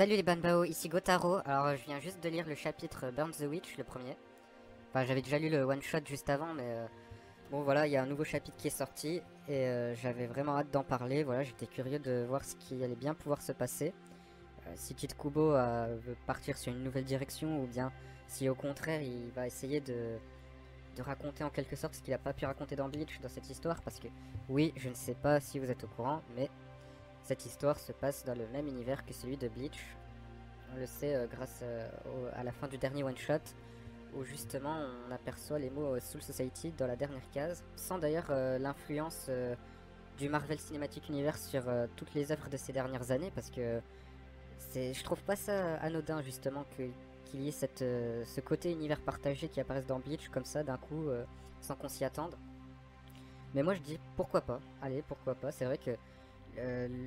Salut les Banbao, ici Gotaro. Alors je viens juste de lire le chapitre Burn the Witch, le premier. Enfin j'avais déjà lu le one shot juste avant, mais bon voilà, il y a un nouveau chapitre qui est sorti et j'avais vraiment hâte d'en parler. Voilà, j'étais curieux de voir ce qui allait bien pouvoir se passer. Si Kid Kubo veut partir sur une nouvelle direction ou bien si au contraire il va essayer de raconter en quelque sorte ce qu'il n'a pas pu raconter dans Bleach dans cette histoire. Parce que oui, je ne sais pas si vous êtes au courant, mais cette histoire se passe dans le même univers que celui de Bleach. On le sait grâce à la fin du dernier one-shot, où justement on aperçoit les mots Soul Society dans la dernière case, sans d'ailleurs l'influence du Marvel Cinematic Universe sur toutes les œuvres de ces dernières années, parce que je trouve pas ça anodin justement qu'il y ait ce côté univers partagé qui apparaisse dans Bleach comme ça d'un coup, sans qu'on s'y attende. Mais moi je dis pourquoi pas, allez pourquoi pas, c'est vrai que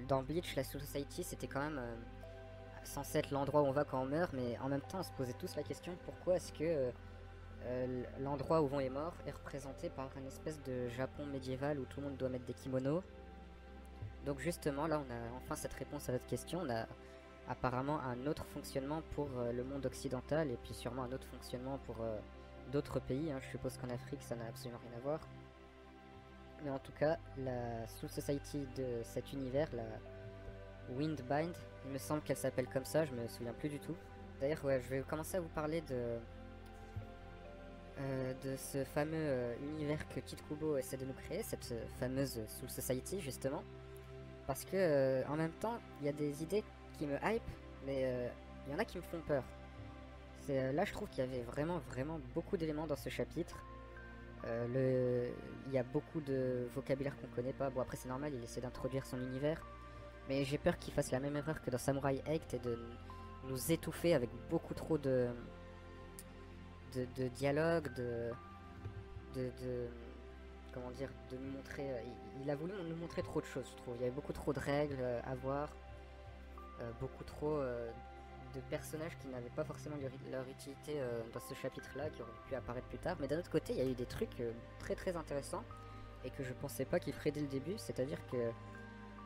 dans Bleach la Soul Society c'était quand même censé être l'endroit où on va quand on meurt, mais en même temps on se posait tous la question pourquoi est-ce que l'endroit où vont les morts est représenté par une espèce de Japon médiéval où tout le monde doit mettre des kimonos. Donc justement là on a enfin cette réponse à notre question, on a apparemment un autre fonctionnement pour le monde occidental et puis sûrement un autre fonctionnement pour d'autres pays, hein. Je suppose qu'en Afrique ça n'a absolument rien à voir. Mais en tout cas la Soul Society de cet univers, la Windbind, il me semble qu'elle s'appelle comme ça, je me souviens plus du tout. D'ailleurs, ouais, je vais commencer à vous parler de ce fameux univers que Kid Kubo essaie de nous créer, cette fameuse Soul Society justement. Parce que en même temps, il y a des idées qui me hype, mais il y en a qui me font peur. Là, je trouve qu'il y avait vraiment beaucoup d'éléments dans ce chapitre. Il y a beaucoup de vocabulaire qu'on connaît pas. Bon, après, c'est normal, il essaie d'introduire son univers. Mais j'ai peur qu'il fasse la même erreur que dans Samurai 8 et de nous étouffer avec beaucoup trop de dialogue, comment dire, de nous montrer. Il a voulu nous montrer trop de choses, je trouve. Il y avait beaucoup trop de règles à voir, beaucoup trop de personnages qui n'avaient pas forcément leur utilité dans ce chapitre-là, qui auraient pu apparaître plus tard. Mais d'un autre côté, il y a eu des trucs très intéressants et que je pensais pas qu'ils feraient dès le début, c'est-à-dire que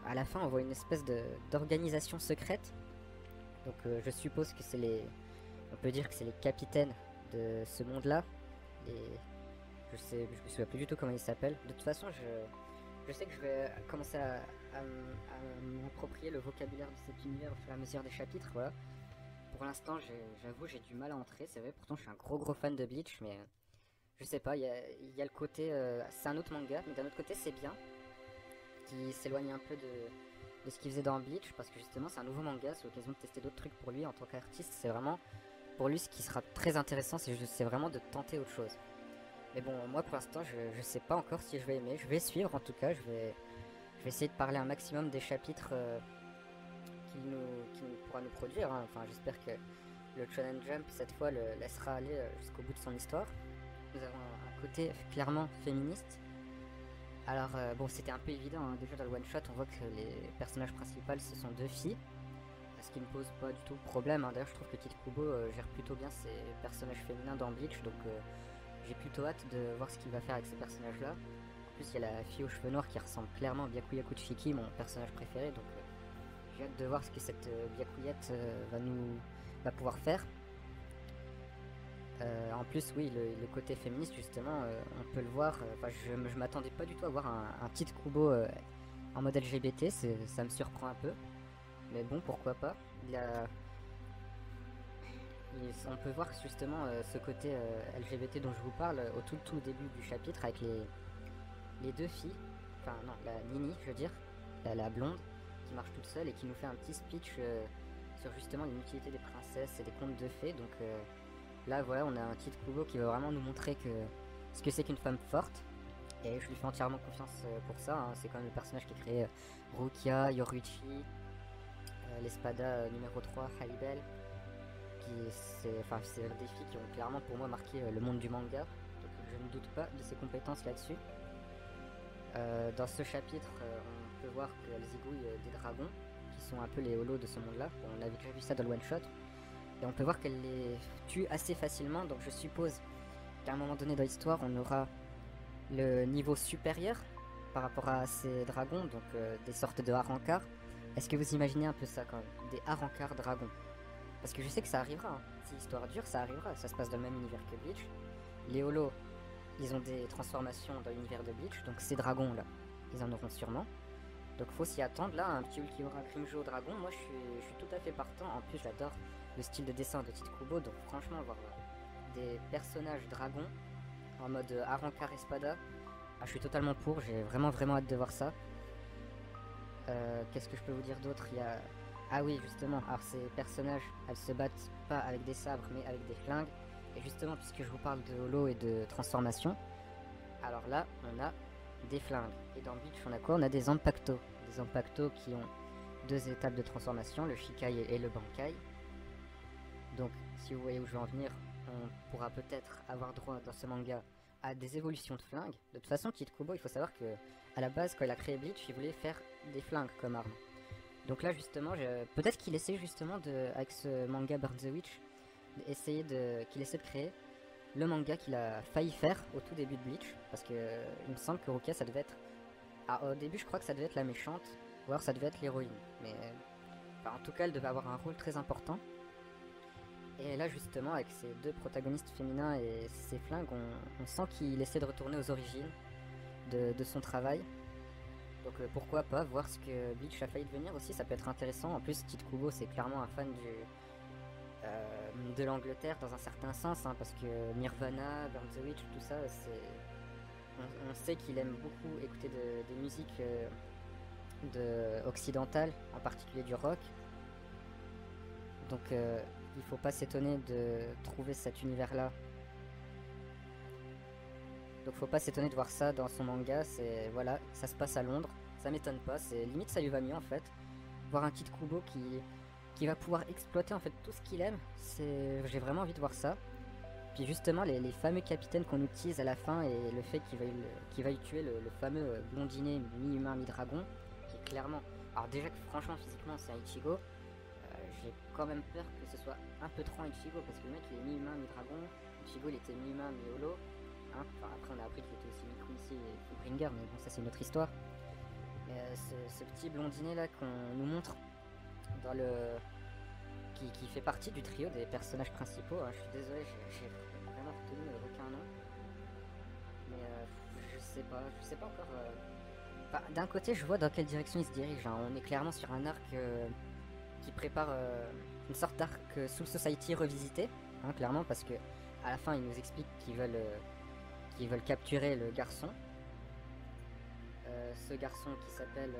à la fin on voit une espèce d'organisation secrète. Donc je suppose que on peut dire que c'est les capitaines de ce monde là. Je me souviens plus du tout comment ils s'appellent. De toute façon je sais que je vais commencer à m'approprier le vocabulaire de cet univers au fur et à mesure des chapitres, voilà. Pour l'instant j'avoue j'ai du mal à entrer, c'est vrai, pourtant je suis un gros fan de Bleach, mais je sais pas, il y a le côté c'est un autre manga, mais d'un autre côté c'est bien qui s'éloigne un peu de ce qu'il faisait dans Bleach, parce que justement c'est un nouveau manga, c'est l'occasion de tester d'autres trucs pour lui en tant qu'artiste. C'est vraiment pour lui ce qui sera très intéressant, c'est vraiment de tenter autre chose. Mais bon, moi pour l'instant je sais pas encore si je vais aimer, je vais suivre en tout cas, je vais essayer de parler un maximum des chapitres qu'il pourra nous produire, hein. Enfin j'espère que le Shonen Jump cette fois le laissera aller jusqu'au bout de son histoire. Nous avons un côté clairement féministe. Alors bon, c'était un peu évident, hein. Déjà dans le one shot on voit que les personnages principaux ce sont deux filles, ce qui ne pose pas du tout de problème, hein. D'ailleurs je trouve que Kid Kubo gère plutôt bien ses personnages féminins dans Bleach, donc j'ai plutôt hâte de voir ce qu'il va faire avec ces personnages là. En plus il y a la fille aux cheveux noirs qui ressemble clairement à Byakuya Kuchiki, mon personnage préféré, donc j'ai hâte de voir ce que cette Byakuyette va pouvoir faire. En plus, oui, le côté féministe, justement, on peut le voir. Je m'attendais pas du tout à voir un Kid Kubo en mode LGBT, ça me surprend un peu. Mais bon, pourquoi pas. On peut voir justement ce côté LGBT dont je vous parle au tout début du chapitre avec les deux filles. Enfin, non, la Nini, je veux dire, la blonde, qui marche toute seule et qui nous fait un petit speech sur justement l'inutilité des princesses et des contes de fées. Donc. Là voilà, on a un Kid Kubo qui va vraiment nous montrer ce que c'est qu'une femme forte. Et je lui fais entièrement confiance pour ça, hein. C'est quand même le personnage qui a créé Rukia, Yoruichi, l'Espada numéro 3, Haribel. C'est des filles qui ont clairement pour moi marqué le monde du manga. Donc je ne doute pas de ses compétences là-dessus. Dans ce chapitre, on peut voir qu'elle zigouille des dragons, qui sont un peu les holos de ce monde-là. On avait déjà vu ça dans le one-shot. Et on peut voir qu'elle les tue assez facilement, donc je suppose qu'à un moment donné dans l'histoire, on aura le niveau supérieur par rapport à ces dragons, donc des sortes de harancars, Est-ce que vous imaginez un peu ça quand même? Des Arrancar dragons. Parce que je sais que ça arrivera, hein. Si l'histoire dure, ça arrivera. Ça se passe dans le même univers que Bleach. Les Holos, ils ont des transformations dans l'univers de Bleach, donc ces dragons-là, ils en auront sûrement. Donc faut s'y attendre. Là, un petit Ulquiorra Grimmjow dragon, moi je suis tout à fait partant. En plus, j'adore le style de dessin de Tite Kubo, donc franchement, voir des personnages dragons en mode Arrancar Espada, je suis totalement pour. J'ai vraiment hâte de voir ça. Qu'est-ce que je peux vous dire d'autre? Il y a... Ah oui, justement, alors ces personnages, elles se battent pas avec des sabres, mais avec des flingues. Et justement, puisque je vous parle de holo et de transformation, alors là, on a des flingues. Et dans Bleach, on a quoi? On a des Zanpakuto. Des Zanpakuto qui ont deux étapes de transformation, le Shikai et le Bankai. Donc, si vous voyez où je veux en venir, on pourra peut-être avoir droit dans ce manga à des évolutions de flingues. De toute façon, Tite Kubo, il faut savoir que à la base, quand il a créé Bleach, il voulait faire des flingues comme arme. Donc là, justement, peut-être qu'il essaie justement avec ce manga Burn the Witch, qu'il essaie de créer le manga qu'il a failli faire au tout début de Bleach, parce que il me semble que Rukia, ça devait être... Ah, au début, je crois que ça devait être la méchante, ou alors ça devait être l'héroïne, mais... Enfin, en tout cas, elle devait avoir un rôle très important. Et là, justement, avec ses deux protagonistes féminins et ses flingues, on sent qu'il essaie de retourner aux origines de son travail. Donc pourquoi pas voir ce que Bleach a failli devenir aussi, ça peut être intéressant. En plus, Tite Kubo, c'est clairement un fan de l'Angleterre dans un certain sens, hein, parce que Nirvana, Burn the Witch, tout ça, on sait qu'il aime beaucoup écouter des musiques occidentales, en particulier du rock. Donc il faut pas s'étonner de trouver cet univers-là. Donc faut pas s'étonner de voir ça dans son manga, c'est voilà, ça se passe à Londres, ça m'étonne pas, c'est limite ça lui va mieux en fait. Voir un Tite Kubo qui va pouvoir exploiter en fait tout ce qu'il aime, j'ai vraiment envie de voir ça. Puis justement les fameux capitaines qu'on utilise à la fin et le fait qu'il va y tuer le fameux blondinet mi-humain mi-dragon, c'est clairement... Alors déjà que franchement physiquement c'est un Ichigo, j'ai quand même peur que ce soit un peu trop un Ichigo parce que le mec il est mi-humain mi-dragon, Ichigo il était mi-humain mi-holo. Hein, enfin, après on a appris qu'il était aussi Quincy et Fullbringer, mais bon ça c'est une autre histoire. Mais ce petit blondinet là qu'on nous montre dans le... qui fait partie du trio des personnages principaux, hein, je suis désolé, j'ai vraiment retenu aucun nom. Mais je sais pas encore... Enfin, d'un côté je vois dans quelle direction il se dirige, hein. On est clairement sur un arc qui prépare une sorte d'arc Soul Society revisité, hein, clairement, parce que à la fin ils nous expliquent qu'ils veulent capturer le garçon. Ce garçon qui s'appelle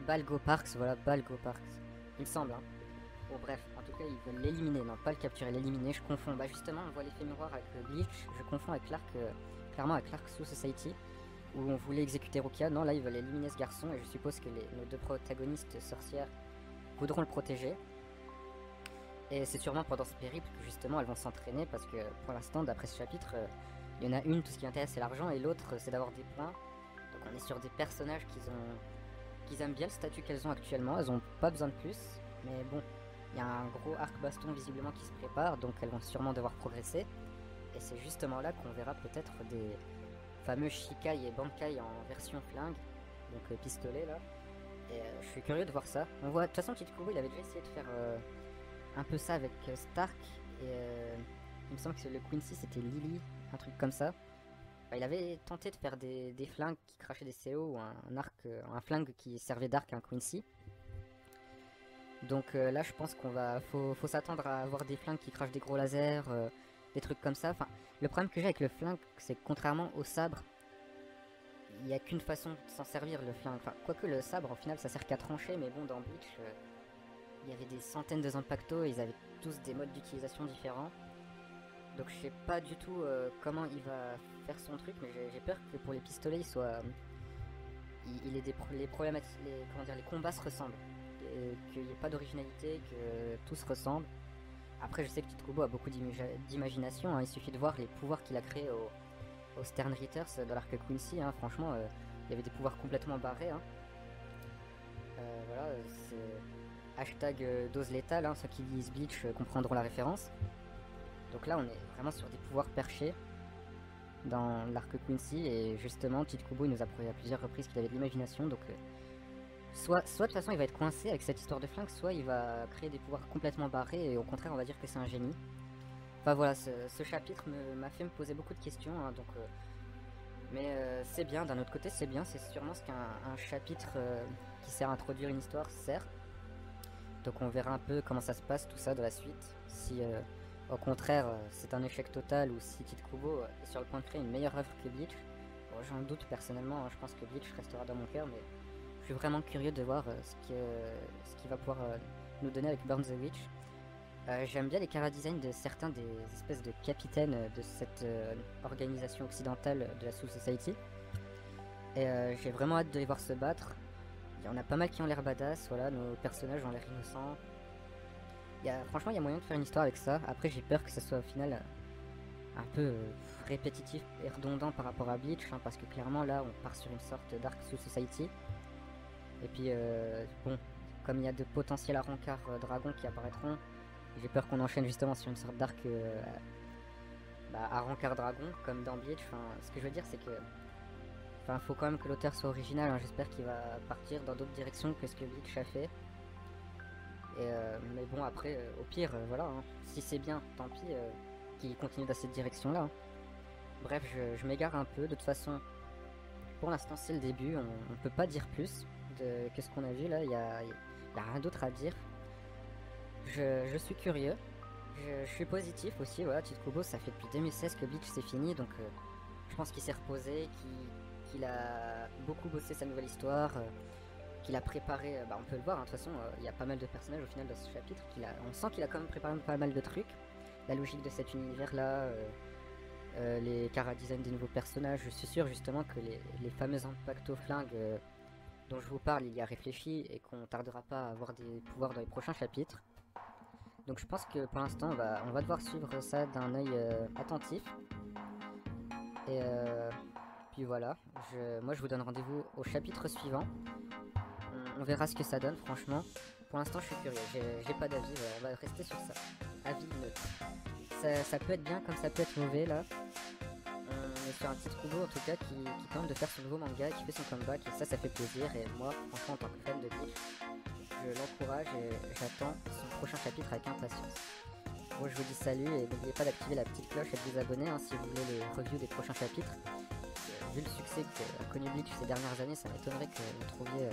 Balgo Parks, voilà, Balgo Parks, il me semble. Hein. Bon bref, en tout cas ils veulent l'éliminer, non pas le capturer, l'éliminer, je confonds. Bah justement on voit l'effet miroir avec Bleach, je confonds avec l'arc, clairement avec l'arc Soul Society, où on voulait exécuter Rukia. Non là ils veulent éliminer ce garçon et je suppose que nos deux protagonistes sorcières voudront le protéger. Et c'est sûrement pendant ce périple que justement elles vont s'entraîner parce que pour l'instant d'après ce chapitre... il y en a une, tout ce qui intéresse c'est l'argent, et l'autre c'est d'avoir des points. Donc on est sur des personnages qui aiment bien le statut qu'elles ont actuellement, elles ont pas besoin de plus. Mais bon, il y a un gros arc baston visiblement qui se prépare, donc elles vont sûrement devoir progresser. Et c'est justement là qu'on verra peut-être des fameux Shikai et Bankai en version flingue, donc pistolet là. Et je suis curieux de voir ça. On voit, de toute façon Tite Kubo il avait déjà essayé de faire un peu ça avec Stark, et il me semble que le Quincy c'était Lily, un truc comme ça. Enfin, il avait tenté de faire des flingues qui crachaient des CO ou un flingue qui servait d'arc à un Quincy. Donc là je pense faut s'attendre à avoir des flingues qui crachent des gros lasers, des trucs comme ça. Enfin, le problème que j'ai avec le flingue c'est que contrairement au sabre, il n'y a qu'une façon de s'en servir le flingue. Enfin, quoique le sabre, au final, ça sert qu'à trancher, mais bon, dans Bleach, il y avait des centaines de Zanpakuto, ils avaient tous des modes d'utilisation différents. Donc je sais pas du tout comment il va faire son truc, mais j'ai peur que pour les pistolets, il ait les combats se ressemblent. Qu'il n'y ait pas d'originalité, que tout se ressemble. Après, je sais que Tite Kubo a beaucoup d'imagination, hein, il suffit de voir les pouvoirs qu'il a créés au Stern Reiters dans l'arc Quincy, hein, franchement, il y avait des pouvoirs complètement barrés. Hein. Voilà, c'est hashtag dose létale, hein, ceux qui lisent Bleach comprendront la référence. Donc là, on est vraiment sur des pouvoirs perchés dans l'arc Quincy, et justement, Tite Kubo il nous a prouvé à plusieurs reprises qu'il avait de l'imagination, donc soit de toute façon il va être coincé avec cette histoire de flingue, soit il va créer des pouvoirs complètement barrés et au contraire on va dire que c'est un génie. Enfin voilà, ce chapitre m'a fait me poser beaucoup de questions, hein, donc, mais c'est bien, d'un autre côté c'est bien, c'est sûrement ce qu'un chapitre qui sert à introduire une histoire sert. Donc on verra un peu comment ça se passe tout ça dans la suite, si au contraire c'est un échec total ou si Tite Kubo est sur le point de créer une meilleure œuvre que Bleach. Bon, j'en doute personnellement, hein, je pense que Bleach restera dans mon cœur, mais je suis vraiment curieux de voir ce qu'il va pouvoir nous donner avec Burn the Witch. J'aime bien les chara-design de certains des espèces de capitaines de cette organisation occidentale de la Soul Society. Et j'ai vraiment hâte de les voir se battre. Il y en a pas mal qui ont l'air badass, voilà, nos personnages ont l'air innocents. Franchement, il y a moyen de faire une histoire avec ça. Après, j'ai peur que ça soit au final un peu répétitif et redondant par rapport à Bleach, hein, parce que clairement, là, on part sur une sorte d'Arc Soul Society. Et puis, bon, comme il y a de potentiels Arrancar dragons qui apparaîtront, j'ai peur qu'on enchaîne justement sur une sorte d'arc Arrancar dragon, comme dans Bleach. Enfin, ce que je veux dire, c'est que faut quand même que l'auteur soit original, hein. J'espère qu'il va partir dans d'autres directions que ce que Bleach a fait. Et mais bon, après, au pire, voilà, hein. Si c'est bien, tant pis, qu'il continue dans cette direction-là, hein. Bref, je m'égare un peu. De toute façon, pour l'instant, c'est le début. On peut pas dire plus que ce qu'on a vu là. Il y a rien d'autre à dire. Je suis curieux. Je suis positif aussi. Voilà, Tite Kubo, ça fait depuis 2016 que Bleach c'est fini, donc je pense qu'il s'est reposé, qu'il a beaucoup bossé sa nouvelle histoire, qu'il a préparé, on peut le voir, hein, de toute façon, il y a pas mal de personnages au final dans ce chapitre, on sent qu'il a quand même préparé pas mal de trucs, la logique de cet univers-là, les chara-design des nouveaux personnages, je suis sûr justement que les fameux impacto flingues dont je vous parle, il y a réfléchi et qu'on tardera pas à avoir des pouvoirs dans les prochains chapitres. Donc je pense que pour l'instant, on va devoir suivre ça d'un œil attentif. Et puis voilà, moi je vous donne rendez-vous au chapitre suivant. On verra ce que ça donne, franchement. Pour l'instant, je suis curieux, j'ai pas d'avis, on va rester sur ça. Avis neutre. Ça peut être bien comme ça peut être mauvais là. On est sur un Tite Kubo en tout cas qui tente de faire son nouveau manga, qui fait son comeback, et ça fait plaisir. Et moi, franchement, en tant que fan de Bleach, je l'encourage et j'attends son prochain chapitre avec impatience. Bon, je vous dis salut et n'oubliez pas d'activer la petite cloche et de vous abonner hein, si vous voulez les reviews des prochains chapitres. Vu le succès qu'a connu Bleach ces dernières années, ça m'étonnerait que vous trouviez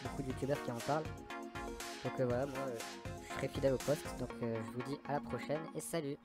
beaucoup de youtubeurs qui en parlent. Donc voilà, moi je serai fidèle au poste, donc je vous dis à la prochaine et salut!